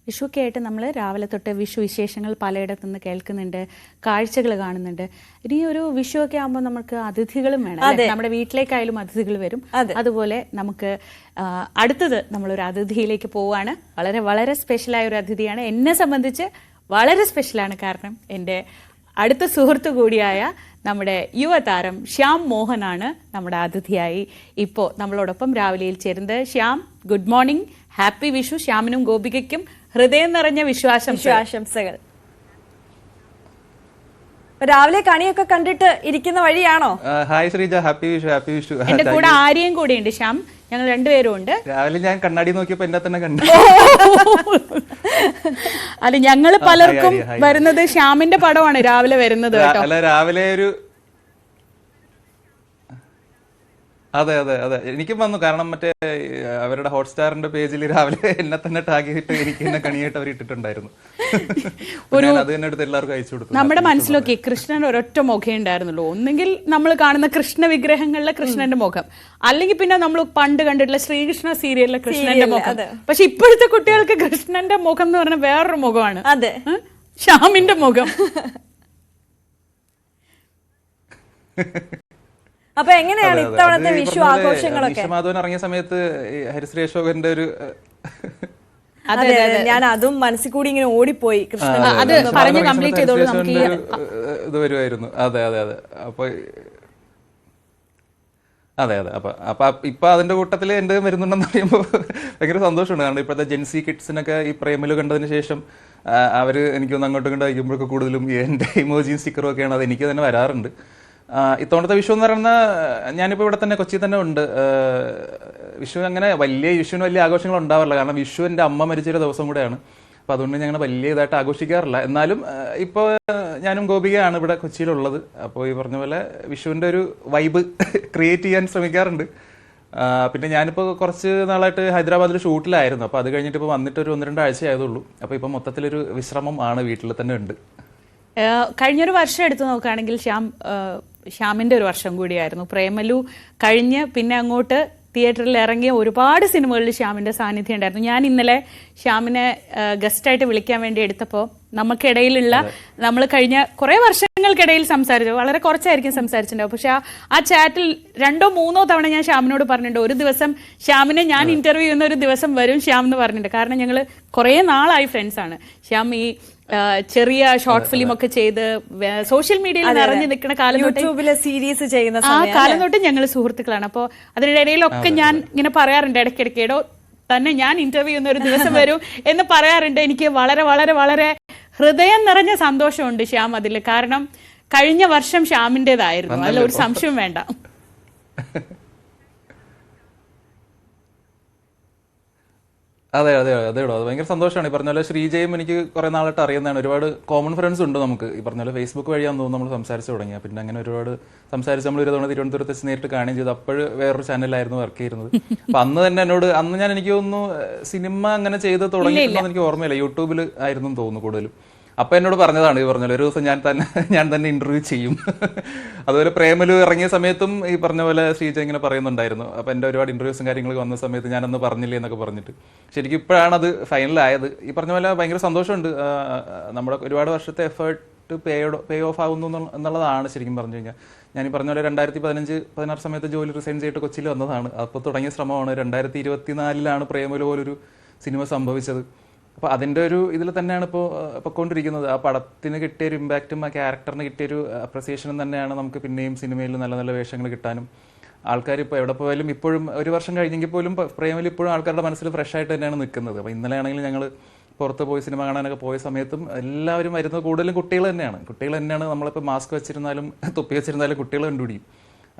വിഷുവൊക്കെ ആയിട്ട് നമ്മൾ രാവിലെ തൊട്ട് വിഷു വിശേഷങ്ങൾ പലയിടത്തു നിന്ന് കേൾക്കുന്നുണ്ട്, കാഴ്ചകൾ കാണുന്നുണ്ട്. ഇനി ഒരു വിഷുവൊക്കെ ആകുമ്പോൾ നമുക്ക് അതിഥികളും വേണം. നമ്മുടെ വീട്ടിലേക്കായാലും അതിഥികൾ വരും. അതുപോലെ നമുക്ക് അടുത്തത് നമ്മളൊരു അതിഥിയിലേക്ക് പോവുകയാണ്. വളരെ വളരെ സ്പെഷ്യലായ ഒരു അതിഥിയാണ്. എന്നെ സംബന്ധിച്ച് വളരെ സ്പെഷ്യലാണ്. കാരണം എൻ്റെ അടുത്ത സുഹൃത്തു കൂടിയായ നമ്മുടെ യുവതാരം ശ്യാം മോഹനാണ് നമ്മുടെ അതിഥിയായി ഇപ്പോൾ നമ്മളോടൊപ്പം രാവിലെയിൽ ചേരുന്നത്. Shyam, good morning, happy Vishu. ശ്യാമിനും ഗോപികയ്ക്കും ഹൃദയം നിറഞ്ഞ വിശ്വാസങ്ങൾ. രാവിലെ കണിയൊക്കെ കണ്ടിട്ട് ഇരിക്കുന്ന വഴിയാണോ? Hi Sreeja, happy Vishu. Happy Vishu. എന്റെ കൂടെ ആര്യയും കൂടെ ഉണ്ട്. ശ്യാം, ഞങ്ങൾ രണ്ടുപേരും ഉണ്ട്. രാവിലെ ഞാൻ കണ്ണാടി നോക്കിയപ്പോ എന്നെ തന്നെ കണ്ടു. അല്ല, ഞങ്ങൾ പലർക്കും വരുന്നത് ശ്യാമിന്റെ പടമാണ് രാവിലെ വരുന്നത് കേട്ടോ. അല്ല, രാവിലെ ഒരു അതെ അതെ അതെ എനിക്കും വന്നു. കാരണം മറ്റേ അവരുടെ ഹോട്ട്സ്റ്റാറിന്റെ പേജിൽ രാവിലെ എന്നെ തന്നെ ടാഗ് ചെയ്തിട്ട് എനിക്ക് എന്നെ കണിയായിട്ട് അവർ ഇട്ടിട്ടുണ്ടായിരുന്നു. അത് തന്നെ എടുത്ത് എല്ലാവർക്കും അയച്ചു കൊടുത്തു. നമ്മുടെ മനസ്സിലൊക്കെ കൃഷ്ണൻ ഒരൊറ്റ മുഖം ഉണ്ടായിരുന്നുള്ളൂ. ഒന്നെങ്കിൽ നമ്മൾ കാണുന്ന കൃഷ്ണ വിഗ്രഹങ്ങളിലെ കൃഷ്ണന്റെ മുഖം, അല്ലെങ്കിൽ പിന്നെ നമ്മൾ പണ്ട് കണ്ടിട്ടുള്ള ശ്രീകൃഷ്ണ സീരിയലിലെ കൃഷ്ണന്റെ മുഖം. പക്ഷെ ഇപ്പോഴത്തെ കുട്ടികൾക്ക് കൃഷ്ണന്റെ മുഖം എന്ന് പറഞ്ഞാൽ വേറൊരു മുഖമാണ്. അതെ, ശ്യാമിന്റെ മുഖം. അപ്പൊ എങ്ങനെയാണ് ഇത്തവണത്തെ വിഷു ആഘോഷങ്ങളൊക്കെ? മാധവൻ ഇറങ്ങിയ സമയത്ത് ഹരിശ്രീ അശോകന്റെ ഒരു ഞാൻ അതും മനസ്സിൽ കൂടി ഇങ്ങനെ ഓടിപ്പോയി. കൃഷ്ണൻ ഇത് വരുമായിരുന്നു. അതെ അതെ അതെ അപ്പൊ അതെ അതെ അപ്പൊ ഇപ്പൊ അതിന്റെ കൂട്ടത്തിൽ എന്റെ വരുന്നുണ്ടെന്ന് പറയുമ്പോൾ ഭയങ്കര സന്തോഷമുണ്ട്. കാരണം ഇപ്പോഴത്തെ ജെൻസി കിഡ്സിനൊക്കെ ഈ പ്രേമലു കണ്ടതിന് ശേഷം അവര് എനിക്കൊന്ന് അങ്ങോട്ടും ഇങ്ങോട്ട് അയക്കുമ്പോഴൊക്കെ കൂടുതലും എന്റെ ഇമോജിയും സ്റ്റിക്കറും ഒക്കെയാണ്. അത് എനിക്ക് തന്നെ വരാറുണ്ട്. ഇത്തവണത്തെ വിഷു എന്ന് പറയുന്ന, ഞാനിപ്പോൾ ഇവിടെ തന്നെ കൊച്ചി തന്നെ ഉണ്ട്. വിഷു അങ്ങനെ വിഷുവിന് വലിയ ആഘോഷങ്ങൾ ഉണ്ടാവാറില്ല. കാരണം വിഷു എൻ്റെ അമ്മ മരിച്ചൊരു ദിവസം കൂടെയാണ്. അപ്പോൾ അതുകൊണ്ട് ഞങ്ങൾ വലിയ ഇതായിട്ട് ആഘോഷിക്കാറില്ല. എന്നാലും ഇപ്പോൾ ഞാനും ഗോപികയാണ് ഇവിടെ കൊച്ചിയിലുള്ളത്. അപ്പോൾ ഈ പറഞ്ഞ പോലെ വിഷുവിൻ്റെ ഒരു വൈബ് ക്രിയേറ്റ് ചെയ്യാൻ ശ്രമിക്കാറുണ്ട്. പിന്നെ ഞാനിപ്പോൾ കുറച്ച് നാളായിട്ട് ഹൈദരാബാദിൽ ഷൂട്ടിലായിരുന്നു. അപ്പോൾ അത് കഴിഞ്ഞിട്ട് ഇപ്പോൾ വന്നിട്ട് ഒരു 1-2 ആഴ്ച ആയതുള്ളൂ. അപ്പോൾ ഇപ്പോൾ മൊത്തത്തിലൊരു വിശ്രമം ആണ്, വീട്ടിൽ തന്നെ ഉണ്ട്. കഴിഞ്ഞൊരു വർഷം എടുത്തു നോക്കുകയാണെങ്കിൽ ശ്യാമിന്റെ ഒരു വർഷം കൂടിയായിരുന്നു. പ്രേമലു കഴിഞ്ഞ് പിന്നെ അങ്ങോട്ട് തിയേറ്ററിൽ ഇറങ്ങിയ ഒരുപാട് സിനിമകളിൽ ശ്യാമിന്റെ സാന്നിധ്യം ഉണ്ടായിരുന്നു. ഞാൻ ഇന്നലെ ശ്യാമിനെ ഗസ്റ്റായിട്ട് വിളിക്കാൻ വേണ്ടി എടുത്തപ്പോൾ നമുക്കിടയിലുള്ള, നമ്മൾ കഴിഞ്ഞ കുറെ വർഷങ്ങൾക്കിടയിൽ സംസാരിച്ചു, വളരെ കുറച്ചായിരിക്കും സംസാരിച്ചിട്ടുണ്ടാവും. പക്ഷെ ആ ചാറ്റിൽ 2-3 തവണ ഞാൻ ശ്യാമിനോട് പറഞ്ഞിട്ടുണ്ട്, ഒരു ദിവസം ശ്യാമിനെ ഞാൻ ഇന്റർവ്യൂ ചെയ്യുന്ന ഒരു ദിവസം വരും ശ്യാം എന്ന് പറഞ്ഞിട്ടുണ്ട്. കാരണം ഞങ്ങൾ കുറേ നാളായി ഫ്രണ്ട്സാണ്. ശ്യാം ഈ ചെറിയ ഷോർട്ട് ഫിലിം ഒക്കെ ചെയ്ത് സോഷ്യൽ മീഡിയയിൽ നിറഞ്ഞു നിൽക്കുന്ന കാലം തൊട്ട്, സീരീസ് ചെയ്യുന്ന ആ കാലം തൊട്ട് ഞങ്ങൾ സുഹൃത്തുക്കളാണ്. അപ്പോൾ അതിനിടയിലൊക്കെ ഞാൻ ഇങ്ങനെ പറയാറുണ്ട്, ഇടയ്ക്കിടയ്ക്കേടോ തന്നെ ഞാൻ ഇന്റർവ്യൂ ചെയ്യുന്ന ഒരു ദിവസം വരും എന്ന് പറയാറുണ്ട്. എനിക്ക് വളരെ വളരെ വളരെ ഹൃദയം നിറഞ്ഞ സന്തോഷമുണ്ട് ശ്യാം അതിൽ. കാരണം കഴിഞ്ഞ വർഷം ശ്യാമിൻ്റെതായിരുന്നു, അതിൽ ഒരു സംശയം വേണ്ട. അതെ അതെ അതേടോ, അത് ഭയങ്കര സന്തോഷമാണ്. ഈ പറഞ്ഞ പോലെ ശ്രീജയും എനിക്ക് കുറേ നാളായിട്ട് അറിയുന്നതാണ്. ഒരുപാട് കോമൺ ഫ്രണ്ട്സ് ഉണ്ട് നമുക്ക്. ഈ പറഞ്ഞ പോലെ ഫേസ്ബുക്ക് വഴിയാണെന്ന് തോന്നുന്നു നമ്മൾ സംസാരിച്ച് തുടങ്ങിയ. പിന്നെ അങ്ങനെ ഒരുപാട് സംസാരിച്ച് നമ്മൾ ഒരു തവണ തിരുവനന്തപുരത്ത് വെച്ച് നേരിട്ട് കാണുകയും ചെയ്തു. അപ്പോൾ വേറൊരു ചാനലിലായിരുന്നു വർക്ക് ചെയ്യുന്നത്. അപ്പം അന്ന് തന്നെ എന്നോട്, അന്ന് ഞാൻ എനിക്ക് തോന്നുന്നു സിനിമ അങ്ങനെ ചെയ്ത് തുടങ്ങിയിട്ടുണ്ടെന്ന് എനിക്ക് ഓർമ്മയില്ല, യൂട്യൂബിൽ ആയിരുന്നു തോന്നുന്നു കൂടുതലും. അപ്പം എന്നോട് പറഞ്ഞതാണ്, ഈ പറഞ്ഞ പോലെ ഒരു ദിവസം ഞാൻ തന്നെ ഇന്റർവ്യൂ ചെയ്യും. അതുപോലെ പ്രേമലു ഇറങ്ങിയ സമയത്തും ഈ പറഞ്ഞ പോലെ ശ്രീജ ഇങ്ങനെ പറയുന്നുണ്ടായിരുന്നു. അപ്പം എൻ്റെ ഒരുപാട് ഇന്റർവ്യൂസും കാര്യങ്ങളൊക്കെ വന്ന സമയത്ത് ഞാനന്ന് പറഞ്ഞില്ലേ എന്നൊക്കെ പറഞ്ഞിട്ട്. ശരിക്കും ഇപ്പോഴാണ് അത് ഫൈനലായത്. ഈ പറഞ്ഞ പോലെ ഭയങ്കര സന്തോഷമുണ്ട്. നമ്മുടെ ഒരുപാട് വർഷത്തെ എഫേർട്ട് പേ ഓഫ് ആവുന്നു എന്നുള്ളതാണ് ശരിക്കും പറഞ്ഞു കഴിഞ്ഞാൽ. ഞാൻ ഈ പറഞ്ഞ പോലെ 2015-16 സമയത്ത് ജോലി റിസൈൻ ചെയ്തിട്ട് കൊച്ചിയിൽ വന്നതാണ്. അപ്പോൾ തുടങ്ങിയ ശ്രമമാണ്. 2024 പ്രേമലു പോലൊരു സിനിമ സംഭവിച്ചത്. അപ്പോൾ അതിൻ്റെ ഒരു ഇതിൽ തന്നെയാണ് ഇപ്പോൾ പൊയ്ക്കൊണ്ടിരിക്കുന്നത്. ആ പടത്തിന് കിട്ടിയൊരു ഇമ്പാക്റ്റും ആ ക്യാരക്ടറിന് കിട്ടിയൊരു അപ്രിസിയേഷനും തന്നെയാണ് നമുക്ക് പിന്നെയും സിനിമയിൽ നല്ല നല്ല വേഷങ്ങൾ കിട്ടാനും. ആൾക്കാർ ഇപ്പോൾ എവിടെ പോയാലും ഇപ്പോഴും ഒരു വർഷം കഴിഞ്ഞെങ്കിൽ പോലും പ്രേമലു ഇപ്പോഴും ആൾക്കാരുടെ മനസ്സിൽ ഫ്രഷ് ആയിട്ട് തന്നെയാണ് നിൽക്കുന്നത്. അപ്പോൾ ഇന്നലെ ആണെങ്കിലും ഞങ്ങൾ പുറത്ത് പോയി സിനിമ കാണാനൊക്കെ പോയ സമയത്തും എല്ലാവരും വരുന്നത് കൂടുതലും കുട്ടികൾ തന്നെയാണ്. നമ്മളിപ്പോൾ മാസ്ക് വെച്ചിരുന്നാലും തൊപ്പി വെച്ചിരുന്നാലും കുട്ടികൾ കണ്ടുപിടിക്കും.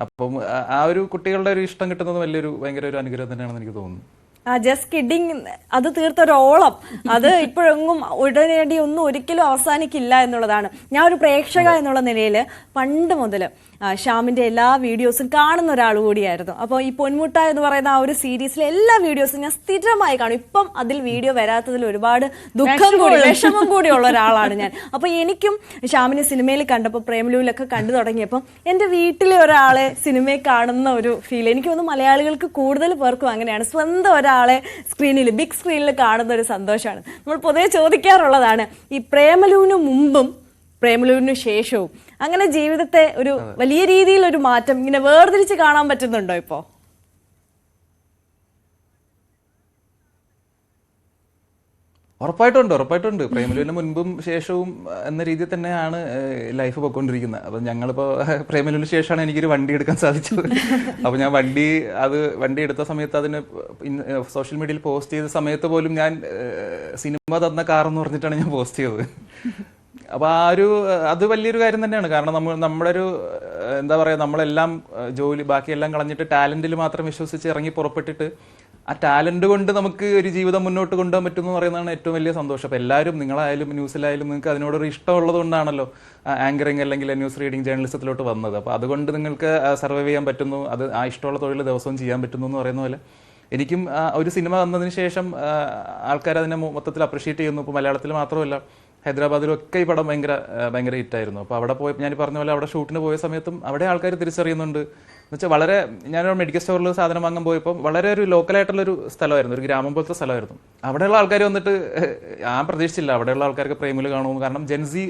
അപ്പം ആ ഒരു കുട്ടികളുടെ ഒരു ഇഷ്ടം കിട്ടുന്നത് ഭയങ്കര ഒരു അനുഗ്രഹം തന്നെയാണെന്ന് എനിക്ക് തോന്നുന്നു. ജസ്റ്റ് കിഡിങ്, അത് തീർത്തൊരോളം. അത് ഇപ്പോഴെങ്ങും ഉടനടി ഒന്നും ഒരിക്കലും അവസാനിക്കില്ല എന്നുള്ളതാണ്. ഞാൻ ഒരു പ്രേക്ഷക എന്നുള്ള നിലയിൽ പണ്ട് മുതൽ ഷ്യാമിന്റെ എല്ലാ വീഡിയോസും കാണുന്ന ഒരാൾ കൂടിയായിരുന്നു. അപ്പോൾ ഈ പൊന്മുട്ട എന്ന് പറയുന്ന ആ ഒരു സീരീസിലെ എല്ലാ വീഡിയോസും ഞാൻ സ്ഥിരമായി കാണും. ഇപ്പം അതിൽ വീഡിയോ വരാത്തതിൽ ഒരുപാട് ദുഃഖം കൂടി വിഷമം കൂടിയുള്ള ഒരാളാണ് ഞാൻ. അപ്പോൾ എനിക്കും ഷ്യാമിനെ സിനിമയിൽ കണ്ടപ്പോൾ പ്രേമലുവിലൊക്കെ കണ്ടു തുടങ്ങിയപ്പം എൻ്റെ വീട്ടിലെ ഒരാളെ സിനിമയിൽ കാണുന്ന ഒരു ഫീൽ എനിക്ക് തോന്നുന്നു മലയാളികൾക്ക് കൂടുതൽ പേർക്കും അങ്ങനെയാണ്. സ്വന്തം ഒരാളെ സ്ക്രീനിൽ ബിഗ് സ്ക്രീനിൽ കാണുന്ന ഒരു സന്തോഷമാണ്. നമ്മൾ പൊതുവെ ചോദിക്കാറുള്ളതാണ് ഈ പ്രേമലുവിന് മുമ്പും പ്രേമലുവിന് ശേഷവും അങ്ങനെ ജീവിതത്തെ ഒരു വലിയ രീതിയിൽ ഒരു മാറ്റം ഇങ്ങനെ വേർതിരിച്ച് കാണാൻ പറ്റുന്നുണ്ടോ ഇപ്പോ? ഉറപ്പായിട്ടുണ്ട്. പ്രേമലുവിന് മുൻപും ശേഷവും എന്ന രീതിയിൽ തന്നെയാണ് ലൈഫ് പോയിക്കൊണ്ടിരിക്കുന്നത്. അപ്പം ഞങ്ങളിപ്പോൾ പ്രേമലുവിന് ശേഷമാണ് എനിക്കൊരു വണ്ടി എടുക്കാൻ സാധിച്ചത്. അപ്പോൾ ഞാൻ വണ്ടി എടുത്ത സമയത്ത് അതിന് സോഷ്യൽ മീഡിയയിൽ പോസ്റ്റ് ചെയ്ത സമയത്ത് പോലും ഞാൻ സിനിമ തന്ന കാറെന്ന് പറഞ്ഞിട്ടാണ് ഞാൻ പോസ്റ്റ് ചെയ്തത്. അപ്പോൾ അത് വലിയൊരു കാര്യം തന്നെയാണ്. കാരണം നമ്മുടെ ഒരു എന്താ പറയുക, നമ്മളെല്ലാം ബാക്കിയെല്ലാം കളഞ്ഞിട്ട് ടാലന്റിൽ മാത്രം വിശ്വസിച്ച് ഇറങ്ങി പുറപ്പെട്ടിട്ട് ആ ടാലന്റ് കൊണ്ട് നമുക്ക് ഒരു ജീവിതം മുന്നോട്ട് കൊണ്ടുപോകാൻ പറ്റുമെന്ന് പറയുന്നതാണ് ഏറ്റവും വലിയ സന്തോഷം. അപ്പോൾ എല്ലാവരും, നിങ്ങളായാലും ന്യൂസിലായാലും, നിങ്ങൾക്ക് അതിനോടൊരു ഇഷ്ടമുള്ളത് കൊണ്ടാണല്ലോ ആങ്കറിങ് അല്ലെങ്കിൽ ന്യൂസ് റീഡിങ് ജേർണലിസത്തിലോട്ട് വന്നത്. അപ്പോൾ അതുകൊണ്ട് നിങ്ങൾക്ക് സർവൈവ് ചെയ്യാൻ പറ്റുന്നു, ആ ഇഷ്ടമുള്ള തൊഴിൽ ദിവസവും ചെയ്യാൻ പറ്റുന്നു എന്ന് പറയുന്ന പോലെ എനിക്കും ഒരു സിനിമ വന്നതിന് ശേഷം ആൾക്കാർ അതിനെ മൊത്തത്തിൽ അപ്രിഷ്യേറ്റ് ചെയ്യുന്നു. ഇപ്പോൾ മലയാളത്തിൽ മാത്രമല്ല, ഹൈദരാബാദിലൊക്കെ ഈ പടം ഭയങ്കര ഹിറ്റായിരുന്നു. അപ്പോൾ അവിടെ പോയി ഞാൻ പറഞ്ഞ പോലെ അവിടെ ഷൂട്ടിന് പോയ സമയത്തും അവിടെ ആൾക്കാർ തിരിച്ചറിയുന്നുണ്ട്. എന്നുവെച്ചാൽ ഞാനൊരു മെഡിക്കൽ സ്റ്റോറിൽ സാധനം വാങ്ങാൻ പോയപ്പോൾ വളരെ ഒരു ലോക്കലായിട്ടുള്ളൊരു സ്ഥലമായിരുന്നു, ഒരു ഗ്രാമം പോലത്തെ സ്ഥലമായിരുന്നു. അവിടെയുള്ള ആൾക്കാർ വന്നിട്ട് ഞാൻ പ്രതീക്ഷിച്ചില്ല അവിടെയുള്ള ആൾക്കാർക്ക് പ്രേമിൽ കാണുമെന്ന്. കാരണം ജെൻസി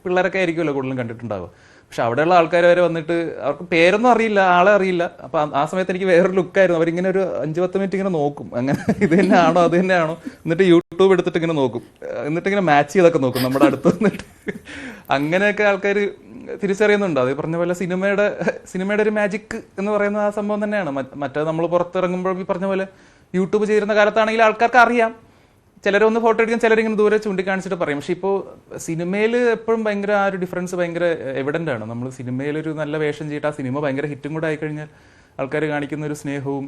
പിള്ളേരൊക്കെ ആയിരിക്കുമല്ലോ കൂടുതലും കണ്ടിട്ടുണ്ടാവുക. പക്ഷെ അവിടെയുള്ള ആൾക്കാർ വരെ വന്നിട്ട് അവർക്ക് പേരൊന്നും അറിയില്ല, ആളെ അറിയില്ല. അപ്പം ആ സമയത്ത് എനിക്ക് വേറൊരു ലുക്കായിരുന്നു. അവരിങ്ങനെ ഒരു 5-10 മിനിറ്റ് ഇങ്ങനെ നോക്കും, അങ്ങനെ ഇത് തന്നെയാണോ അത് തന്നെയാണോ, എന്നിട്ട് യൂട്യൂബ് എടുത്തിട്ട് ഇങ്ങനെ നോക്കും, എന്നിട്ട് ഇങ്ങനെ മാച്ച് ചെയ്തൊക്കെ നോക്കും നമ്മുടെ അടുത്ത് വന്നിട്ട്. അങ്ങനെയൊക്കെ ആൾക്കാർ തിരിച്ചറിയുന്നുണ്ട്. അത് പറഞ്ഞ പോലെ സിനിമയുടെ ഒരു മാജിക് എന്ന് പറയുന്ന ആ സംഭവം തന്നെയാണ്. മറ്റേത് നമ്മൾ പുറത്തിറങ്ങുമ്പോൾ ഈ പറഞ്ഞ പോലെ യൂട്യൂബ് ചെയ്യുന്ന കാലത്താണെങ്കിൽ ആൾക്കാർക്ക് അറിയാം, ചിലരൊന്ന് ഫോട്ടോ എടുക്കാൻ, ചിലരിങ്ങനെ ദൂരെ ചൂണ്ടിക്കാണിച്ചിട്ട് പറയും. പക്ഷെ ഇപ്പോൾ സിനിമയിൽ എപ്പോഴും ഭയങ്കര ആ ഒരു ഡിഫറൻസ് ഭയങ്കര എവിഡൻ്റ് ആണ്. നമ്മൾ സിനിമയിലൊരു നല്ല വേഷം ചെയ്തിട്ട് ആ സിനിമ ഭയങ്കര ഹിറ്റും കൂടെ ആയിക്കഴിഞ്ഞാൽ ആൾക്കാർ കാണിക്കുന്ന ഒരു സ്നേഹവും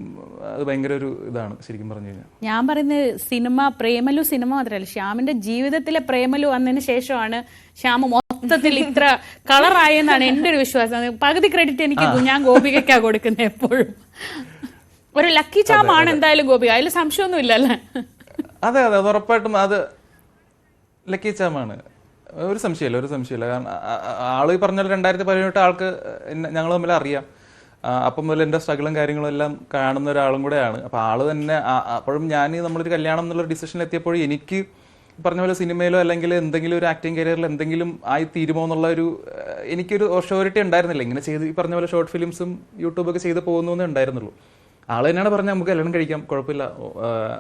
അത് ഭയങ്കര ഒരു ഇതാണ് ശരിക്കും പറഞ്ഞു കഴിഞ്ഞാൽ. ഞാൻ പറയുന്നത് പ്രേമലു സിനിമ മാത്രമല്ല, ശ്യാമിന്റെ ജീവിതത്തിലെ പ്രേമലു വന്നതിന് ശേഷമാണ് ശ്യാമ മൊത്തത്തിൽ ഇത്ര കളറായെന്നാണ് എൻ്റെ ഒരു വിശ്വാസം. പകുതി ക്രെഡിറ്റ് എനിക്ക് ഞാൻ ഗോപികയ്ക്കാ കൊടുക്കുന്നത് എപ്പോഴും. ഒരു ലക്കി ചാമാണ് എന്തായാലും ഗോപിക, അതിൽ സംശയമൊന്നും ഇല്ലല്ലേ? അതെ, അത് ഉറപ്പായിട്ടും അത് ലക്കി ചാമാണ്, ഒരു സംശയമില്ല. കാരണം ആള് ഈ പറഞ്ഞ 2018 ആൾക്ക് ഞങ്ങൾ തമ്മിൽ അറിയാം. അപ്പം മുതൽ എൻ്റെ സ്ട്രഗിളും കാര്യങ്ങളും എല്ലാം കാണുന്ന ഒരാളും കൂടെയാണ്. അപ്പോൾ ആള് തന്നെ അപ്പോഴും നമ്മളൊരു കല്യാണം എന്നുള്ളൊരു ഡിസിഷൻ എത്തിയപ്പോഴും എനിക്ക് പറഞ്ഞ പോലെ സിനിമയിലോ അല്ലെങ്കിൽ എന്തെങ്കിലും ഒരു ആക്ടിങ് കരിയറിൽ എന്തെങ്കിലും ആയി തീരുമോ എന്നുള്ള എനിക്കൊരു ഷുവറിറ്റി ഉണ്ടായിരുന്നില്ല. ഇങ്ങനെ ചെയ്ത് ഈ പറഞ്ഞ പോലെ ഷോർട്ട് ഫിലിംസും യൂട്യൂബൊക്കെ ചെയ്ത് പോകുന്നേ ഉണ്ടായിരുന്നുള്ളൂ. ആൾ തന്നെയാണ് പറഞ്ഞാൽ നമുക്ക് കല്യാണം കഴിക്കാം, കുഴപ്പമില്ല.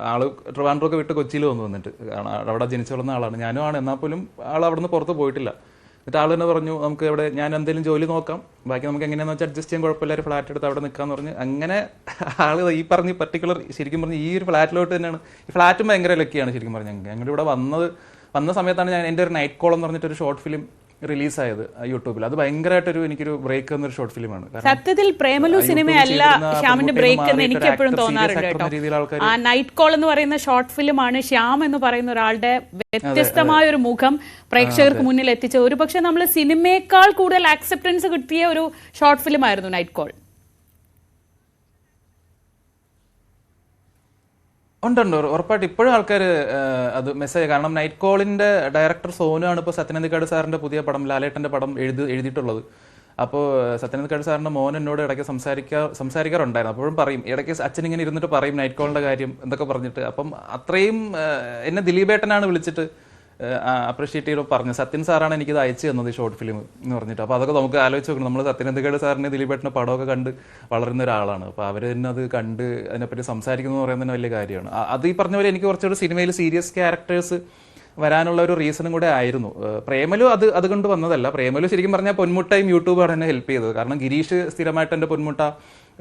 ആള് ട്രിവാൻഡ്രമൊക്കെ വിട്ട് കൊച്ചിയിൽ വന്നിട്ട്, കാരണം അവിടെ ജനിച്ചു വളർന്ന ആളാണ്, ഞാനും ആണ്. എന്നാൽ പോലും ആൾ അവിടെ നിന്ന് പുറത്ത് പോയിട്ടില്ല. എന്നിട്ട് ആൾ തന്നെ പറഞ്ഞു നമുക്ക് ഇവിടെ ഞാൻ എന്തെങ്കിലും ജോലി നോക്കാം, ബാക്കി നമുക്ക് എങ്ങനെയാണെന്ന് വെച്ചാൽ അഡ്ജസ്റ്റ് ചെയ്യാൻ, കുഴപ്പമില്ല, ഒരു ഫ്ലാറ്റ് എടുത്ത് അവിടെ നിൽക്കാന്ന് പറഞ്ഞ് അങ്ങനെ ആൾ ഈ പറഞ്ഞ് ശരിക്കും പറഞ്ഞ് ഈ ഒരു ഫ്ലാറ്റിലോട്ട് തന്നെയാണ്. ഈ ഫ്ലാറ്റും ഭയങ്കര ലക്കിയാണ് ശരിക്കും പറഞ്ഞാൽ. ഞങ്ങളുടെ ഇവിടെ വന്ന സമയത്താണ് എൻ്റെ ഒരു നൈറ്റ് കോൾ എന്ന് പറഞ്ഞിട്ടൊരു ഷോർട്ട് ഫിലിം റിലീസായത് യൂട്യൂബിൽ. അത് ഭയങ്കരമായിട്ടൊരു എനിക്കൊരു ബ്രേക്ക് എന്നൊരു ഷോർട്ട് ഫിലിമാണ്. സത്യത്തിൽ പ്രേമലു സിനിമയല്ല ശ്യാമിന്റെ ബ്രേക്ക് എന്ന് എനിക്ക് എപ്പോഴും തോന്നാറുണ്ട് കേട്ടോ. ആ നൈറ്റ് കോൾ എന്ന് പറയുന്ന ഷോർട്ട് ഫിലിമാണ് ശ്യാം എന്ന് പറയുന്ന ഒരാളുടെ വ്യത്യസ്തമായ ഒരു മുഖം പ്രേക്ഷകർക്ക് മുന്നിൽ എത്തിച്ചത്. ഒരുപക്ഷെ നമ്മൾ സിനിമയേക്കാൾ കൂടുതൽ ആക്സെപ്റ്റൻസ് കിട്ടിയ ഒരു ഷോർട്ട് ഫിലിം ആയിരുന്നു നൈറ്റ് കോൾ. ഉണ്ട് ഉറപ്പായിട്ട് ഇപ്പോഴും ആൾക്കാർ അത് മെസ്സേജ്. കാരണം നൈറ്റ് കോളിന്റെ ഡയറക്ടർ സോനു ആണ് ഇപ്പോൾ സത്യനന്ദിക്കാട് സാറിന്റെ പുതിയ പടം ലാലേട്ടന്റെ പടം എഴുതിയിട്ടുള്ളത്. അപ്പോൾ സത്യനന്ദിക്കാട് സാറിന്റെ മോൻ എന്നോട് ഇടയ്ക്ക് സംസാരിക്കാറുണ്ടായിരുന്നു. അപ്പോഴും പറയും, ഇടയ്ക്ക് അച്ഛൻ ഇങ്ങനെ ഇരുന്നിട്ട് പറയും നൈറ്റ് കോളിന്റെ കാര്യം എന്തൊക്കെ പറഞ്ഞിട്ട്. അപ്പം അത്രയും എന്നെ ദിലീപേട്ടനാണ് വിളിച്ചിട്ട് അപ്രീഷിയേറ്റ് ചെയ്ത് പറഞ്ഞു, സത്യൻ സാറാണ് എനിക്കിത് അയച്ചു തന്നത് ഈ ഷോർട്ട് ഫിലിം എന്ന് പറഞ്ഞിട്ട്. അപ്പോൾ അതൊക്കെ നമുക്ക് ആലോചിച്ച് നോക്കണം. നമ്മൾ സത്യനന്ദിക്കാട് സാറിന് ദിലീപേട്ടൻ്റെ പടമൊക്കെ കണ്ട് വളരുന്ന ഒരാളാണ്. അപ്പോൾ അവർ തന്നെ അത് കണ്ട് അതിനെപ്പറ്റി സംസാരിക്കുന്നു എന്ന് പറയുന്നത് വലിയ കാര്യമാണ്. അത് ഈ പറഞ്ഞ പോലെ എനിക്ക് കുറച്ചുകൂടി സിനിമയിൽ സീരിയസ് ക്യാരക്ടേഴ്സ് വരാനുള്ള ഒരു റീസണും കൂടെ ആയിരുന്നു. പ്രേമലു അതുകൊണ്ട് വന്നതല്ല. പ്രേമലു ശരിക്കും പറഞ്ഞാൽ പൊന്മുട്ടയും യൂട്യൂബാണ് എന്നെ ഹെൽപ്പ് ചെയ്തത്. കാരണം ഗിരീഷ് സ്ഥിരമായിട്ട് എൻ്റെ പൊന്മുട്ട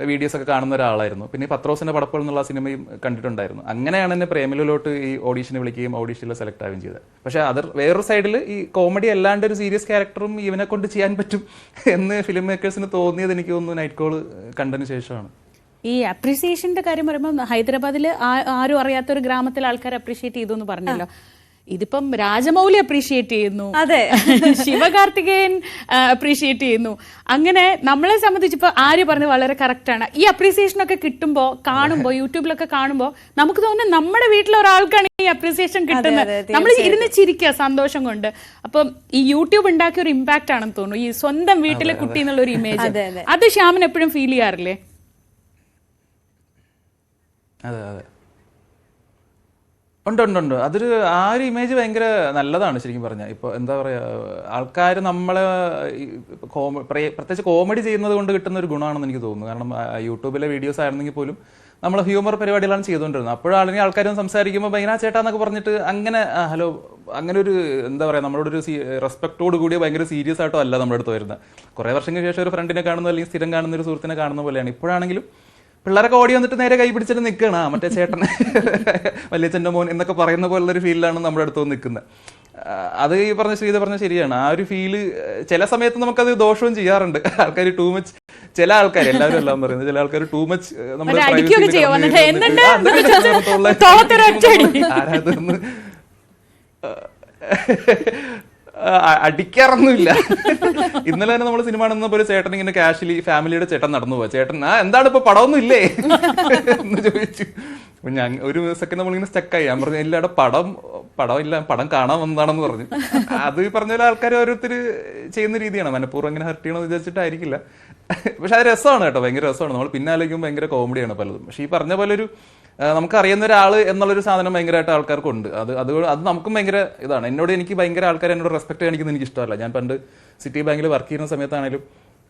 വീഡിയോസ് ഒക്കെ കാണുന്ന ഒരാളായിരുന്നു. പിന്നെ പത്രോസിന്റെ പടപ്പോൾ എന്നുള്ള സിനിമയും കണ്ടിട്ടുണ്ടായിരുന്നു. അങ്ങനെയാണ് എന്നെ പ്രേമലുലോട്ട് ഈ ഓഡീഷന് വിളിക്കുകയും ഓഡീഷനിൽ സെലക്ട് ആവുകയും ചെയ്തത്. പക്ഷേ വേറൊരു സൈഡിൽ ഈ കോമഡി അല്ലാണ്ട് ഒരു സീരിയസ് ക്യാരക്ടറും ഇവനെ കൊണ്ട് ചെയ്യാൻ പറ്റും എന്ന് ഫിലിം മേക്കേഴ്സിന് തോന്നിയത് എനിക്ക് തോന്നുന്നു നൈറ്റ് കോൾ കണ്ടതിന് ശേഷമാണ്. ഈ അപ്രീസിയേഷന്റെ കാര്യം പറയുമ്പോൾ ഹൈദരാബാദിൽ ആരും അറിയാത്തൊരു ഗ്രാമത്തിൽ ആൾക്കാർ അപ്രീഷിയേറ്റ് ചെയ്തു എന്ന് പറഞ്ഞല്ലോ. ഇതിപ്പം രാജമൗലി അപ്രീഷിയേറ്റ് ചെയ്യുന്നു, അതെ. ശിവകാർത്തികേയൻ അപ്രീഷിയേറ്റ് ചെയ്യുന്നു. അങ്ങനെ നമ്മളെ സംബന്ധിച്ച് ഇപ്പൊ ആര്യ പറഞ്ഞത് വളരെ കറക്റ്റ് ആണ്. ഈ അപ്രീസിയേഷൻ ഒക്കെ കിട്ടുമ്പോൾ കാണുമ്പോൾ യൂട്യൂബിലൊക്കെ കാണുമ്പോൾ നമുക്ക് തോന്നുന്നു നമ്മുടെ വീട്ടിലെ ഒരാൾക്കാണ് ഈ അപ്രീസിയേഷൻ കിട്ടുന്നത്. നമ്മൾ ഇരുന്ന് ചിരിക്കുക സന്തോഷം കൊണ്ട്. അപ്പം ഈ യൂട്യൂബ് ഉണ്ടാക്കിയ ഒരു ഇമ്പാക്ട് ആണെന്ന് തോന്നുന്നു, ഈ സ്വന്തം വീട്ടിലെ കുട്ടി എന്നുള്ള ഒരു ഇമേജ്. അത് ശ്യാമിന് എപ്പോഴും ഫീൽ ചെയ്യാറില്ലേ? അതെ അതെ ഉണ്ട്. അതൊരു ആ ഒരു ഇമേജ് ഭയങ്കര നല്ലതാണ് ശരിക്കും പറഞ്ഞാൽ. ഇപ്പോൾ എന്താ പറയുക, ആൾക്കാർ നമ്മളെ പ്രത്യേകിച്ച് കോമഡി ചെയ്യുന്നത് കൊണ്ട് കിട്ടുന്ന ഒരു ഗുണമാണെന്ന് എനിക്ക് തോന്നുന്നു. കാരണം യൂട്യൂബിലെ വീഡിയോസ് ആയിരുന്നെങ്കിൽ പോലും നമ്മൾ ഹ്യൂമർ പരിപാടികളാണ് ചെയ്തുകൊണ്ടിരുന്നത്. അപ്പോഴാണെങ്കിൽ ആൾക്കാരും സംസാരിക്കുമ്പോൾ ഭയങ്കര ചേട്ടാ എന്നൊക്കെ പറഞ്ഞിട്ട് അങ്ങനെ ഹലോ അങ്ങനെ ഒരു എന്താ പറയുക, നമ്മളോടൊരു റെസ്പെക്റ്റോട് കൂടി ഭയങ്കര സീരിയസ് ആയിട്ടോ അല്ല നമ്മുടെ അടുത്ത് വരുന്നത്. കുറേ വർഷങ്ങൾക്ക് ശേഷം ഒരു ഫ്രണ്ടിനെ കാണുന്ന അല്ലെങ്കിൽ സ്ഥിരം കാണുന്ന ഒരു സുഹൃത്തിനെ കാണുന്ന പോലെയാണ്. ഇപ്പോഴാണെങ്കിലും പിള്ളേരൊക്കെ ഓടി വന്നിട്ട് നേരെ കൈ പിടിച്ചിട്ട് നിൽക്കുകയാണ്, മറ്റേ ചേട്ടൻ വലിയച്ഛൻ്റെ മോൻ എന്നൊക്കെ പറയുന്ന പോലുള്ളൊരു ഫീലിലാണ് നമ്മുടെ അടുത്ത് നിൽക്കുന്നത്. അത് ഈ പറഞ്ഞ ശ്രീധ പറഞ്ഞ ശരിയാണ്. ആ ഒരു ഫീല് ചില സമയത്ത് നമുക്കത് ദോഷവും ചെയ്യാറുണ്ട്. ആൾക്കാർ ടൂ മച്ച്, ചില ആൾക്കാർ, എല്ലാവരും എല്ലാം പറയുന്നത്, ചില ആൾക്കാർ ടൂ മച്ച് നമ്മുടെ ആരാധന്ന് അടിക്കാറൊന്നുമില്ല. ഇന്നലെ തന്നെ നമ്മൾ സിനിമ കാണുന്നപ്പോൾ ഒരു ചേട്ടൻ ഇങ്ങനെ കാഷ്വലി ഫാമിലിയുടെ ചേട്ടൻ നടന്നു പോവാ. ചേട്ടൻ എന്താണ് ഇപ്പൊ പടമൊന്നും ഇല്ലേ എന്ന് ചോദിച്ചു. അപ്പൊ ഞാൻ ഒരു സെക്കൻഡ് നമ്മളിങ്ങനെ സ്റ്റക്കായി. ഞാൻ പറഞ്ഞു ഇല്ല പടം ഇല്ല, പടം കാണാൻ വന്നതാണെന്ന് പറഞ്ഞു. അത് പറഞ്ഞ പോലെ ആൾക്കാർ ഓരോരുത്തർ ചെയ്യുന്ന രീതിയാണ്. മനഃപൂർവ്വം ഇങ്ങനെ ഹർട്ട് ചെയ്യണമെന്ന് വിചാരിച്ചിട്ടായിരിക്കില്ല. പക്ഷെ അത് രസമാണ് കേട്ടോ, ഭയങ്കര രസമാണ്. നമ്മൾ പിന്നെ ആലോചിക്കുമ്പോൾ ഭയങ്കര കോമഡിയാണ് പലതും. പക്ഷെ ഈ പറഞ്ഞ പോലെ ഒരു നമുക്കറിയുന്ന ഒരാൾ എന്നുള്ളൊരു സാധനം ഭയങ്കരമായിട്ട് ആൾക്കാർക്കുണ്ട്. അത് നമുക്കും ഭയങ്കര ഇതാണ്. എനിക്ക് ഭയങ്കര ആൾക്കാർ എന്നോട് റെസ്പെക്ട് കാണിക്കുന്നത് എനിക്ക് ഇഷ്ടമല്ല. ഞാൻ പണ്ട് സിറ്റി ബാങ്കിൽ വർക്ക് ചെയ്യുന്ന സമയത്താണെങ്കിലും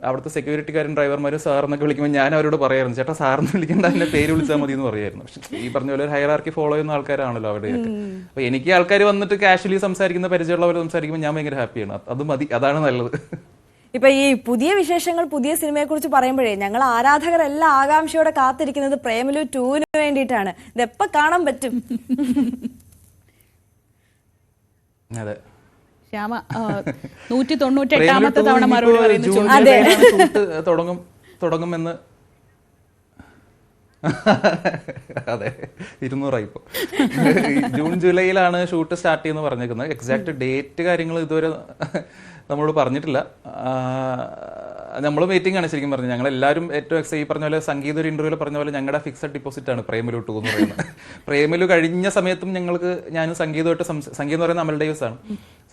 അവിടുത്തെ സെക്യൂരിറ്റിക്കാരും ഡ്രൈവർമാരും സാർ എന്നൊക്കെ വിളിക്കുമ്പോൾ ഞാൻ അവരോട് പറയായിരുന്നു, ചേട്ടാ സാറിന് വിളിക്കേണ്ട അതിന്റെ പേര് വിളിച്ചാൽ മതി എന്ന് പറയായിരുന്നു. പക്ഷെ ഈ പറഞ്ഞ പോലെ ഒരു ഹയറാർക്കി ഫോളോ ചെയ്യുന്ന ആൾക്കാരാണല്ലോ അവിടെയൊക്കെ. അപ്പൊ എനിക്ക് ആൾക്കാർ വന്നിട്ട് കാഷ്വലി സംസാരിക്കുന്ന പരിചയമുള്ളവർ സംസാരിക്കുമ്പോൾ ഞാൻ ഭയങ്കര ഹാപ്പിയാണ്. അത് മതി, അതാണ് നല്ലത്. ഇപ്പൊ ഈ പുതിയ വിശേഷങ്ങൾ, പുതിയ സിനിമയെ കുറിച്ച് പറയുമ്പോഴേ ഞങ്ങൾ ആരാധകരെല്ലാം ആകാംക്ഷയോടെ കാത്തിരിക്കുന്നത് പ്രേമലു 2-ന് വേണ്ടിയിട്ടാണ്. ഇത് എപ്പോ കാണാൻ പറ്റും? അതെ, ശ്യാമ 198ാമത്തെ തവണ മറുപടി തുടങ്ങുമെന്ന്. അതെ, 200 ഇപ്പോ. ജൂൺ ജൂലൈയിലാണ് ഷൂട്ട് സ്റ്റാർട്ട് ചെയ്യുന്ന പറഞ്ഞേക്കുന്നത്. എക്സാക്ട് ഡേറ്റ് കാര്യങ്ങൾ ഇതുവരെ നമ്മളോട് പറഞ്ഞിട്ടില്ല. നമ്മൾ വെയിറ്റിംഗ് ആണ് ശരിക്കും പറഞ്ഞത്. ഞങ്ങൾ എല്ലാവരും ഏറ്റവും ഈ പറഞ്ഞ പോലെ സംഗീത ഒരു ഇന്റർവ്യൂവിൽ പറഞ്ഞ പോലെ ഞങ്ങളുടെ ഫിക്സഡ് ഡിപ്പോസിറ്റ് ആണ് പ്രേമലു 2 എന്ന് പറയുന്നത്. പ്രേമലു കഴിഞ്ഞ സമയത്തും ഞങ്ങൾക്ക് ഞാനും സംഗീതമായിട്ട് സംഗീതം എന്ന് പറയുന്നത് അമൽ ഡേവിസ് ആണ്.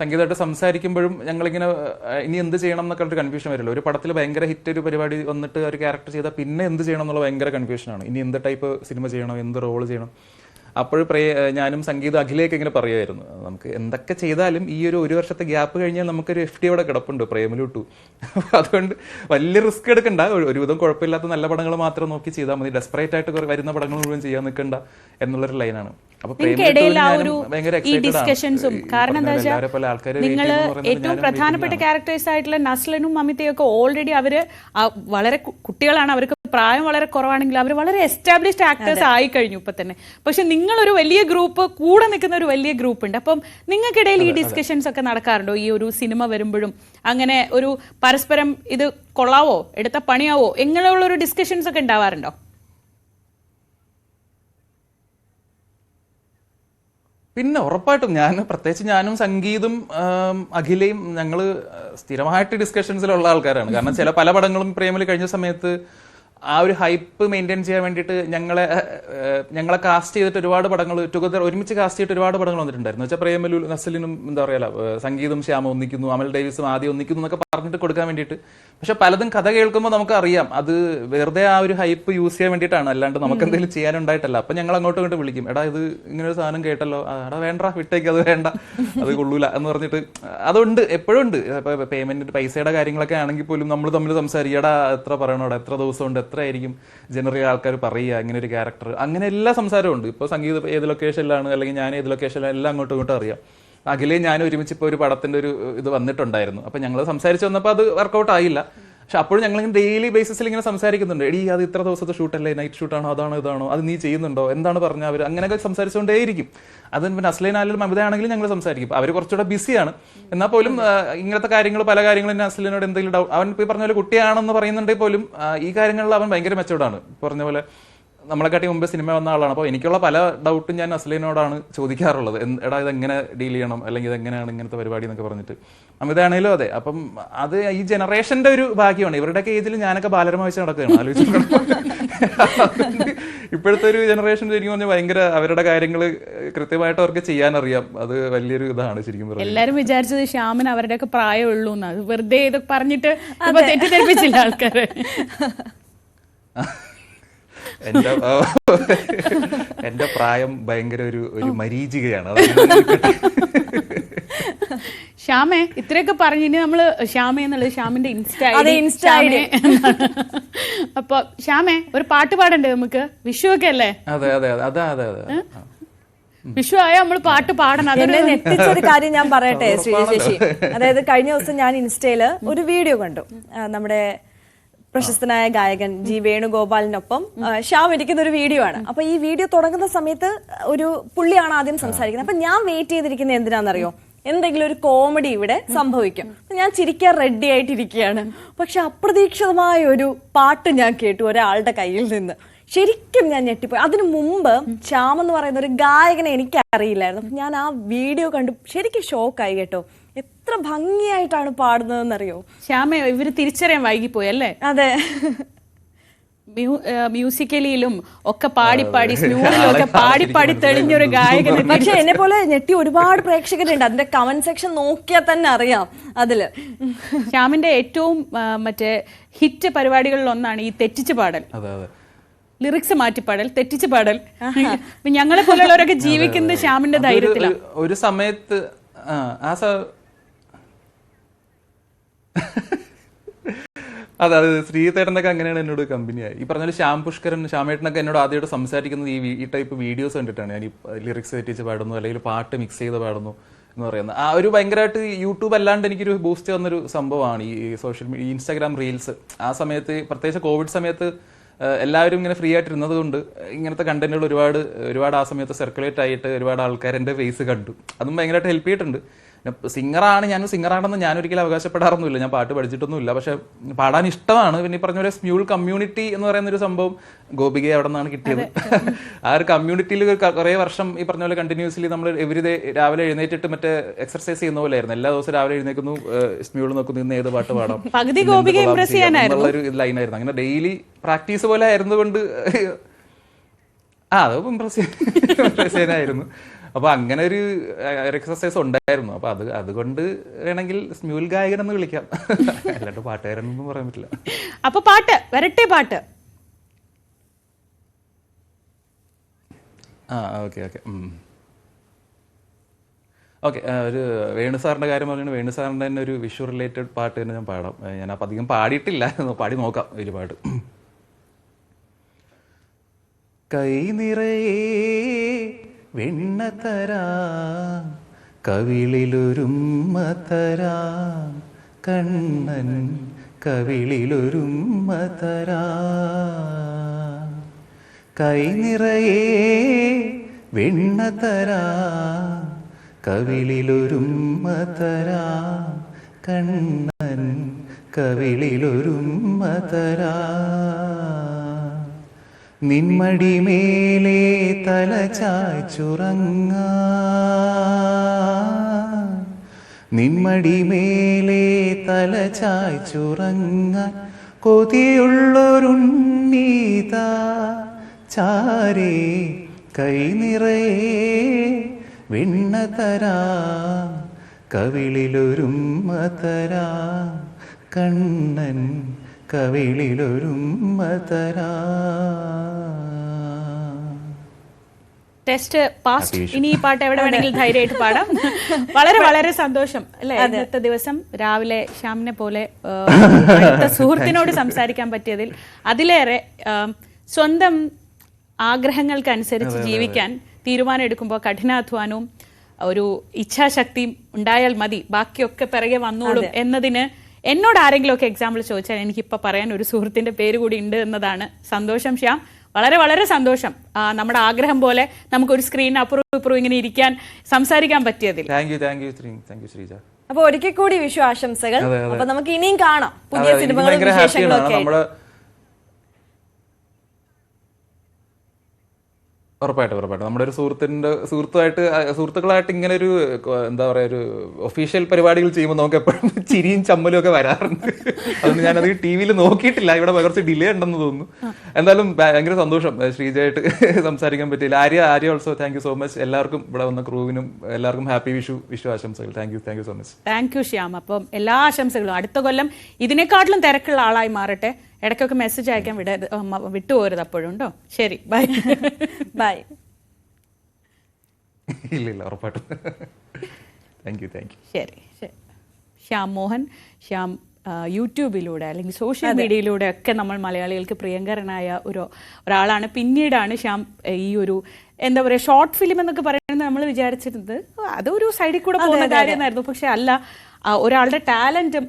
സംഗീതമായിട്ട് സംസാരിക്കുമ്പോഴും ഞങ്ങളിങ്ങനെ ഇനി എന്ത് ചെയ്യണം എന്നൊക്കെ ഒരു കൺഫ്യൂഷൻ വരില്ല. ഒരു പടത്തിൽ ഭയങ്കര ഹിറ്റ് ഒരു പരിപാടി വന്നിട്ട് ഒരു ക്യാരക്ടർ ചെയ്താൽ പിന്നെ എന്ത് ചെയ്യണം എന്നുള്ള ഭയങ്കര കൺഫ്യൂഷനാണ്. ഇനി എന്ത് ടൈപ്പ് സിനിമ ചെയ്യണം, എന്ത് റോള് ചെയ്യണം. അപ്പോൾ ഞാനും സംഗീതം അഖിലേക്ക് ഇങ്ങനെ പറയുമായിരുന്നു, നമുക്ക് എന്തൊക്കെ ചെയ്താലും ഈ ഒരു വർഷത്തെ ഗ്യാപ്പ് കഴിഞ്ഞാൽ നമുക്കൊരു FT അവിടെ കിടപ്പുണ്ട് പ്രേമലു 2. അതുകൊണ്ട് വലിയ റിസ്ക് എടുക്കണ്ട, ഒരുവിധം കുഴപ്പമില്ലാത്ത നല്ല പടങ്ങൾ മാത്രം നോക്കി ചെയ്താൽ മതി. ഡെസ്പറേറ്റ് ആയിട്ട് വരുന്ന പടങ്ങൾ മുഴുവൻ ചെയ്യാൻ നിൽക്കണ്ട എന്നുള്ളൊരു ലൈനാണ്. ഈ ഡിസ്കഷൻസും കാരണം എന്താ വെച്ചാൽ നിങ്ങൾ ഏറ്റവും പ്രധാനപ്പെട്ട ക്യാരക്ടേഴ്സ് ആയിട്ടുള്ള നസ്ലനും മമിതയും ഒക്കെ ഓൾറെഡി അവര് വളരെ കുട്ടികളാണ്, അവർക്ക് പ്രായം വളരെ കുറവാണെങ്കിൽ അവർ വളരെ എസ്റ്റാബ്ലിഷ്ഡ് ആക്ടേഴ്സ് ആയി കഴിഞ്ഞു ഇപ്പൊ തന്നെ. പക്ഷെ നിങ്ങളൊരു വലിയ ഗ്രൂപ്പ്, കൂടെ നിൽക്കുന്ന ഒരു വലിയ ഗ്രൂപ്പ് ഉണ്ട്. അപ്പം നിങ്ങൾക്കിടയിൽ ഈ ഡിസ്കഷൻസ് ഒക്കെ നടക്കാറുണ്ടോ? ഈ ഒരു സിനിമ വരുമ്പോഴും അങ്ങനെ ഒരു പരസ്പരം ഇത് കൊള്ളാവോ, എടുത്ത പണിയാവോ, എങ്ങനെയുള്ള ഒരു ഡിസ്കഷൻസ് ഒക്കെ ഉണ്ടാവാറുണ്ടോ? പിന്നെ ഉറപ്പായിട്ടും പ്രത്യേകിച്ച് ഞാനും സംഗീതും അഖിലയും ഞങ്ങൾ സ്ഥിരമായിട്ട് ഡിസ്കഷൻസിലുള്ള ആൾക്കാരാണ്. കാരണം പല പടങ്ങളും പ്രേമലു കഴിഞ്ഞ സമയത്ത് ആ ഒരു ഹൈപ്പ് മെയിൻറ്റെയിൻ ചെയ്യാൻ വേണ്ടിയിട്ട് ഞങ്ങളെ കാസ്റ്റ് ചെയ്തിട്ട് ഒരുപാട് പടങ്ങൾ ടുഗദർ ഒരുമിച്ച് കാസ്റ്റ് ചെയ്തിട്ട് ഒരുപാട് പടങ്ങൾ വന്നിട്ടുണ്ടായിരുന്നു. വെച്ചാൽ പ്രേമലു നസ്ലിനും എന്താ പറയുക, സംഗീതും ശ്യാമ ഒന്നിക്കുന്നു, അമൽ ഡേവിസും ആദ്യം ഒന്നിക്കുന്നു എന്നൊക്കെ പറഞ്ഞിട്ട് കൊടുക്കാൻ വേണ്ടിയിട്ട്. പക്ഷെ പലതും കഥ കേൾക്കുമ്പോൾ നമുക്കറിയാം അത് വെറുതെ ആ ഒരു ഹൈപ്പ് യൂസ് ചെയ്യാൻ വേണ്ടിയിട്ടാണ്, അല്ലാണ്ട് നമുക്ക് എന്തെങ്കിലും ചെയ്യാനുണ്ടായിട്ടല്ല. അപ്പം ഞങ്ങൾ അങ്ങോട്ടും ഇങ്ങോട്ട് വിളിക്കും, എടാ ഇത് ഇങ്ങനെ ഒരു സാധനം കേട്ടല്ലോ, എടാ വേണ്ട വിട്ടേക്ക്, അത് വേണ്ട, അത് കൊള്ളൂല എന്ന് പറഞ്ഞിട്ട്. അതുണ്ട്, എപ്പോഴും ഉണ്ട്. ഇപ്പോൾ പേയ്മെന്റ് പൈസയുടെ കാര്യങ്ങളൊക്കെ ആണെങ്കിൽ പോലും നമ്മൾ തമ്മിൽ സംസാരിക്കും, എടാ എത്ര പറയണോടാ, എത്ര ദിവസമുണ്ട്, എത്ര ആയിരിക്കും ജനറൽ ആൾക്കാർ പറയുക ഇങ്ങനെ ഒരു ക്യാരക്ടർ, അങ്ങനെ എല്ലാ സംസാരവും ഉണ്ട്. ഇപ്പോൾ സംഗീതം ഏത് ലൊക്കേഷനിലാണ് അല്ലെങ്കിൽ ഞാൻ ഏത് ലൊക്കേഷനിലാണ് എല്ലാം അങ്ങോട്ടും ഇങ്ങോട്ടും അറിയാം. അഖിലേ ഞാൻ ഒരുമിച്ച് ഇപ്പോൾ ഒരു പടത്തിന്റെ ഒരു ഇത് വന്നിട്ടുണ്ടായിരുന്നു. അപ്പം ഞങ്ങൾ സംസാരിച്ച് വന്നപ്പോൾ അത് വർക്കൗട്ട് ആയില്ല. പക്ഷെ അപ്പോഴും ഞങ്ങളിങ്ങനെ ഡെയിലി ബേസിസിൽ ഇങ്ങനെ സംസാരിക്കുന്നുണ്ട്, എടി അത് ഇത്ര ദിവസത്തെ ഷൂട്ടല്ലേ, നൈറ്റ് ഷൂട്ടാണോ, അതാണോ ഇതാണോ, അത് നീ ചെയ്യുന്നുണ്ടോ, എന്താണ് പറഞ്ഞാൽ അവർ അങ്ങനെയൊക്കെ സംസാരിച്ചുകൊണ്ടേയിരിക്കും. അത് പിന്നെ നസ്ലിനായാലും മമിതയാണെങ്കിലും ഞങ്ങൾ സംസാരിക്കും. അവർ കുറച്ചുകൂടെ ബിസിയാണ്, എന്നാൽ പോലും ഇങ്ങനത്തെ കാര്യങ്ങൾ പല കാര്യങ്ങളും നസ്ലിനോട് എന്തെങ്കിലും അവൻ ഇപ്പോൾ പറഞ്ഞ പോലെ കുട്ടിയാണെന്ന് പറയുന്നുണ്ടെങ്കിൽ പോലും ഈ കാര്യങ്ങളിൽ അവൻ ഭയങ്കര മെച്ചോർഡാണ്. പറഞ്ഞ പോലെ നമ്മളെക്കാട്ടി മുമ്പ് സിനിമ വന്ന ആളാണ്. അപ്പോൾ എനിക്കുള്ള പല ഡൗട്ടും ഞാൻ നസ്ലിനോടാണ് ചോദിക്കാറുള്ളത്. എടാ ഇതെങ്ങനെ ഡീൽ ചെയ്യണം, അല്ലെങ്കിൽ ഇതെങ്ങനെയാണ് ഇങ്ങനത്തെ പരിപാടി എന്നൊക്കെ പറഞ്ഞിട്ട്. അമിതാണേലും അതെ. അപ്പം അത് ഈ ജനറേഷന്റെ ഒരു ഭാഗ്യമാണ്. ഇവരുടെയൊക്കെ ഏജിൽ ഞാനൊക്കെ ബാലരമ വെച്ച് നടക്കുകയാണ്, ആലോചിച്ചു. ഇപ്പോഴത്തെ ഒരു ജനറേഷൻ ശരിക്കും പറഞ്ഞാൽ ഭയങ്കര അവരുടെ കാര്യങ്ങൾ കൃത്യമായിട്ട് അവർക്ക് ചെയ്യാനറിയാം. അത് വലിയൊരു ഇതാണ് ശരിക്കും പറഞ്ഞാൽ. എല്ലാരും വിചാരിച്ചത് ശ്യാമിന് അവരുടെയൊക്കെ പ്രായമുള്ളൂ എന്നാണ്. വെറുതെ ഇതൊക്കെ പറഞ്ഞിട്ട് തെറ്റിദ്ധരിപ്പിച്ചില്ല ആൾക്കാരെ. എന്റെ പ്രായം ഭയങ്കര ഒരു മരീചികയാണ്. ശ്യാമേ ഇത്രയൊക്കെ പറഞ്ഞു. ഇനി നമ്മള് ശ്യാമ എന്നുള്ളത് ശ്യാമിന്റെ ഇൻസ്റ്റ ഐഡി. അപ്പൊ ശ്യാമേ ഒരു പാട്ട് പാടണ്ടേ നമുക്ക്? വിഷു ഒക്കെ അല്ലേ? അതെ അതെ അതെ അതെ അതെ. വിഷു ആയ നമ്മള് പാട്ട് പാടണം. എന്നെ നെട്ടിച്ചൊരു കാര്യം ഞാൻ പറയട്ടെ ശ്രീജേശി. അതായത് കഴിഞ്ഞ ദിവസം ഞാൻ ഇൻസ്റ്റയില് ഒരു വീഡിയോ കണ്ടു. നമ്മുടെ പ്രശസ്തനായ ഗായകൻ ജി വേണുഗോപാലിനൊപ്പം ശ്യാം ഇരിക്കുന്ന ഒരു വീഡിയോ ആണ്. അപ്പൊ ഈ വീഡിയോ തുടങ്ങുന്ന സമയത്ത് ഒരു പുള്ളിയാണ് ആദ്യം സംസാരിക്കുന്നത്. അപ്പൊ ഞാൻ വെയിറ്റ് ചെയ്തിരിക്കുന്നത് എന്തിനാണെന്നറിയോ? എന്തെങ്കിലും ഒരു കോമഡി ഇവിടെ സംഭവിക്കും. ഞാൻ ചിരിക്കാൻ റെഡി ആയിട്ടിരിക്കുകയാണ്. പക്ഷെ അപ്രതീക്ഷിതമായ ഒരു പാട്ട് ഞാൻ കേട്ടു ഒരാളുടെ കയ്യിൽ നിന്ന്. ശരിക്കും ഞാൻ ഞെട്ടിപ്പോയി. അതിനു മുമ്പ് ശ്യാം എന്ന് പറയുന്ന ഒരു ഗായകനെ എനിക്ക് അറിയില്ലായിരുന്നു. ഞാൻ ആ വീഡിയോ കണ്ടു ശരിക്കും ഷോക്കായി കേട്ടോ. എത്ര ഭംഗിയായിട്ടാണ് പാടുന്നതെന്നറിയോ? ശ്യാമേ ഇവര് തിരിച്ചറിയാൻ വൈകിപ്പോയി അല്ലേ? അതെ, മ്യൂസിക്കലിയിലും ഒക്കെ പാടിപ്പാടി സ്നൂഡിലൊക്കെ പാടിപ്പാടി തെളിഞ്ഞൊരു ഗായകൻ. പക്ഷെ എന്നെ പോലെ ഞെട്ടി ഒരുപാട് പ്രേക്ഷകരുണ്ട്. അതിന്റെ കമന്റ് സെക്ഷൻ നോക്കിയാൽ തന്നെ അറിയാം. അതില് ശ്യാമിന്റെ ഏറ്റവും മറ്റേ ഹിറ്റ് പരിപാടികളിൽ ഒന്നാണ് ഈ തെറ്റിച്ച് പാടൽ. ലിറിക്സ് മാറ്റിപ്പാടൽ, തെറ്റിച്ച് പാടൽ. ഞങ്ങളെ പോലുള്ളവരൊക്കെ ജീവിക്കുന്നത് ശ്യാമിന്റെ ധൈര്യത്തിലാണ്. ഒരു സമയത്ത് അതെ ശ്രീതേട്ടനൊക്കെ അങ്ങനെയാണ് എന്നോട് കമ്പനിയായി. ഈ പറഞ്ഞാൽ ശ്യാം പുഷ്കരൻ, ശ്യാമേട്ടനൊക്കെ എന്നോട് ആദ്യമായിട്ട് സംസാരിക്കുന്നത് ഈ ടൈപ്പ് വീഡിയോസ് കണ്ടിട്ടാണ്. ഞാൻ ഈ ലിറിക്സ് തെറ്റിച്ച് പാടുന്നു അല്ലെങ്കിൽ പാട്ട് മിക്സ് ചെയ്ത് പാടുന്നു എന്ന് പറയുന്നത്. ആ ഒരു ഭയങ്കരമായിട്ട് യൂട്യൂബ് അല്ലാണ്ട് എനിക്കൊരു ബൂസ്റ്റ് വന്നൊരു സംഭവമാണ് ഈ സോഷ്യൽ മീഡിയ, ഇൻസ്റ്റാഗ്രാം റീൽസ്. ആ സമയത്ത് പ്രത്യേകിച്ച് കോവിഡ് സമയത്ത് എല്ലാവരും ഇങ്ങനെ ഫ്രീ ആയിട്ടിരുന്നത് കൊണ്ട് ഇങ്ങനത്തെ കണ്ടന്റുകൾ ഒരുപാട് ആ സമയത്ത് സർക്കുലേറ്റ് ആയിട്ട് ഒരുപാട് ആൾക്കാർ എൻ്റെ ഫേസ് കണ്ടു. അതും ഭയങ്കരമായിട്ട് ഹെൽപ്പ് ചെയ്തിട്ടുണ്ട്. സിംഗറാണെന്ന് ഞാൻ ഒരിക്കലും അവകാശപ്പെടാറൊന്നുമില്ല. ഞാൻ പാട്ട് പഠിച്ചിട്ടൊന്നുമില്ല. പക്ഷെ പാടാൻ ഇഷ്ടമാണ്. പിന്നെ ഈ പറഞ്ഞ പോലെ സ്മ്യൂൾ കമ്മ്യൂണിറ്റി എന്ന് പറയുന്ന ഒരു സംഭവം ഗോപികയെ അവിടെ നിന്നാണ് കിട്ടിയത്. ആ ഒരു കമ്മ്യൂണിറ്റിയിൽ കുറേ വർഷം ഈ പറഞ്ഞ പോലെ കണ്ടിന്യൂസ്ലി നമ്മൾ എവരിഡേ രാവിലെ എഴുന്നേറ്റിട്ട് മറ്റേ എക്സർസൈസ് ചെയ്യുന്ന പോലെ ആയിരുന്നു. എല്ലാ ദിവസവും രാവിലെ എഴുന്നേക്കുന്നു, സ്മ്യൂൾ നോക്കുന്നു, ഇന്ന് ഏത് പാട്ട് പാടാം എന്നുള്ളൊരു ലൈനായിരുന്നു. അങ്ങനെ ഡെയിലി പ്രാക്ടീസ് പോലെ ആയിരുന്നുകൊണ്ട് അത് ഇംപ്രസ് ചെയ്യാനായിരുന്നു. അപ്പൊ അങ്ങനെ ഒരു എക്സസൈസ് ഉണ്ടായിരുന്നു. അപ്പൊ അതുകൊണ്ട് വേണമെങ്കിൽ സ്മ്യൂൽ ഗായകൻ എന്ന് വിളിക്കാം, അല്ലാണ്ട് പാട്ടുകാരനൊന്നും പറയാൻ പറ്റില്ല. അപ്പൊ പാട്ട് വരട്ടെ, പാട്ട്. ഓക്കെ ഒരു വേണു സാറിന്റെ കാര്യം പറഞ്ഞു. വേണു സാറിന്റെ തന്നെ ഒരു വിഷു റിലേറ്റഡ് പാട്ട് തന്നെ ഞാൻ പാടാം. ഞാൻ അപ്പം അധികം പാടിയിട്ടില്ല, പാടി നോക്കാം ഒരു പാട്ട്. കൈ നിറയെ വെണ്ണ തരാം, കവിളിലൊരുമ്മ തരാം, കണ്ണൻ കവിളിലൊരുമ്മ തരാം. കൈ നിറയെ വെണ്ണ തരാം, കവിളിലൊരുമ്മ തരാം, കണ്ണൻ കവിളിലൊരുമ്മ തരാം. നിന്മടി മേലെ തല ചായ്ച്ചുറങ്ങാൻ, നിന്മടി മേലെ തല ചായ്ച്ചുറങ്ങാൻ, കൊതിയുള്ളൊരുണ്ണീതാ ചാരേ. കൈ നിറയെ വെണ്ണ തരാം, കവിളിലൊരുമ്മ തരാം, കണ്ണൻ കവിളിലൊരുമ്മ തരാം. Test past. ഇനി ഈ പാട്ട് എവിടെ വേണമെങ്കിലും ധൈര്യമായിട്ട് പാടാം. വളരെ വളരെ സന്തോഷം അല്ലെ ഇന്നത്തെ ദിവസം രാവിലെ ശ്യാമിനെ പോലെ അടുത്ത സുഹൃത്തിനോട് സംസാരിക്കാൻ പറ്റിയതിൽ. അതിലേറെ സ്വന്തം ആഗ്രഹങ്ങൾക്കനുസരിച്ച് ജീവിക്കാൻ തീരുമാനം എടുക്കുമ്പോൾ കഠിനാധ്വാനവും ഒരു ഇച്ഛാശക്തിയും ഉണ്ടായാൽ മതി, ബാക്കിയൊക്കെ പിറകെ വന്നോളും എന്നതിന് എന്നോട് ആരെങ്കിലും ഒക്കെ എക്സാമ്പിൾ ചോദിച്ചാൽ എനിക്കിപ്പോൾ പറയാൻ ഒരു സുഹൃത്തിന്റെ പേര് കൂടി ഉണ്ട് എന്നതാണ്. സന്തോഷം ശ്യാം, വളരെ വളരെ സന്തോഷം. നമ്മുടെ ആഗ്രഹം പോലെ നമുക്കൊരു സ്ക്രീൻ അപ്പുറവും ഇപ്പുറവും ഇങ്ങനെ ഇരിക്കാൻ സംസാരിക്കാൻ പറ്റിയതിൽ. ശ്രീജ. അപ്പൊ ഒരിക്കൽ കൂടി വിഷു ആശംസകൾ. അപ്പൊ നമുക്ക് ഇനിയും കാണാം പുതിയ സിനിമകളും വിശേഷങ്ങളും ഒക്കെ. ഉറപ്പായിട്ടും നമ്മുടെ ഒരു സുഹൃത്തുക്കളായിട്ട് ഇങ്ങനെ ഒരു എന്താ പറയാ ഒരു ഒഫീഷ്യൽ പരിപാടികൾ ചെയ്യുമ്പോൾ നമുക്ക് എപ്പോഴും ചിരിയും ചമ്മലും ഒക്കെ വരാറുണ്ട്. അതുകൊണ്ട് ഞാനത് ടി വിയിൽ നോക്കിയിട്ടില്ല, ഇവിടെ കുറച്ച് ഡിലേ ഉണ്ടെന്ന് തോന്നുന്നു. എന്തായാലും ഭയങ്കര സന്തോഷം ശ്രീജയായിട്ട് സംസാരിക്കാൻ പറ്റിയില്ല. Arya also thank you so much. എല്ലാവർക്കും ഇവിടെ വന്ന ക്രൂവിനും എല്ലാവർക്കും ഹാപ്പി വിഷു ആശംസകൾ. Thank you so much. Thank you Shyam. അപ്പം എല്ലാ ആശംസകളും. അടുത്ത കൊല്ലം ഇതിനേക്കാട്ടിലും തിരക്കുള്ള ആളായി മാറട്ടെ. ഇടയ്ക്കൊക്കെ മെസ്സേജ് അയക്കാൻ വിട്ടുപോരുത് അപ്പോഴും കേട്ടോ. ശരി, ബൈ. ബൈ. ഇല്ല ഉറപ്പായിട്ടും. Thank you. ശരി. ശ്യാം മോഹൻ. ശ്യാം യൂട്യൂബിലൂടെ അല്ലെങ്കിൽ സോഷ്യൽ മീഡിയയിലൂടെ ഒക്കെ നമ്മൾ മലയാളികൾക്ക് പ്രിയങ്കരനായ ഒരാളാണ്. പിന്നീടാണ് ശ്യാം ഈ ഒരു എന്താ പറയുക ഷോർട്ട് ഫിലിം എന്നൊക്കെ പറയുന്നത് നമ്മൾ വിചാരിച്ചിരുന്നത് അതൊരു സൈഡിൽ കൂടെ പോകുന്ന കാര്യമായിരുന്നു. പക്ഷെ അല്ല, ഒരാളുടെ ടാലന്റും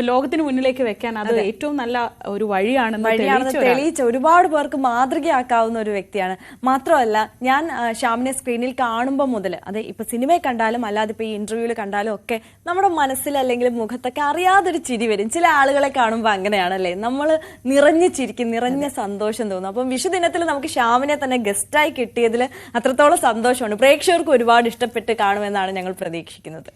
ലോകത്തിന് മുന്നിലേക്ക് വെക്കാൻ അത് ഏറ്റവും നല്ല ഒരു വഴിയാണെന്ന് തെളിയിച്ച ഒരുപാട് പേർക്ക് മാതൃകയാക്കാവുന്ന ഒരു വ്യക്തിയാണ്. മാത്രമല്ല, ഞാൻ ശ്യാമിനെ സ്ക്രീനിൽ കാണുമ്പോൾ മുതൽ, അതെ ഇപ്പൊ സിനിമയെ കണ്ടാലും അല്ലാതെ ഇപ്പൊ ഈ ഇന്റർവ്യൂവിൽ കണ്ടാലും ഒക്കെ നമ്മുടെ മനസ്സിൽ അല്ലെങ്കിൽ മുഖത്തൊക്കെ അറിയാതൊരു ചിരി വരും. ചില ആളുകളെ കാണുമ്പോൾ അങ്ങനെയാണല്ലേ, നമ്മൾ നിറഞ്ഞു ചിരിക്കും, നിറഞ്ഞ സന്തോഷം തോന്നും. അപ്പം വിഷുദിനത്തിൽ നമുക്ക് ശ്യാമിനെ തന്നെ ഗസ്റ്റായി കിട്ടിയതിൽ അത്രത്തോളം സന്തോഷമുണ്ട്. പ്രേക്ഷകർക്ക് ഒരുപാട് ഇഷ്ടപ്പെട്ട് കാണുമെന്നാണ് ഞങ്ങൾ പ്രതീക്ഷിക്കുന്നത്.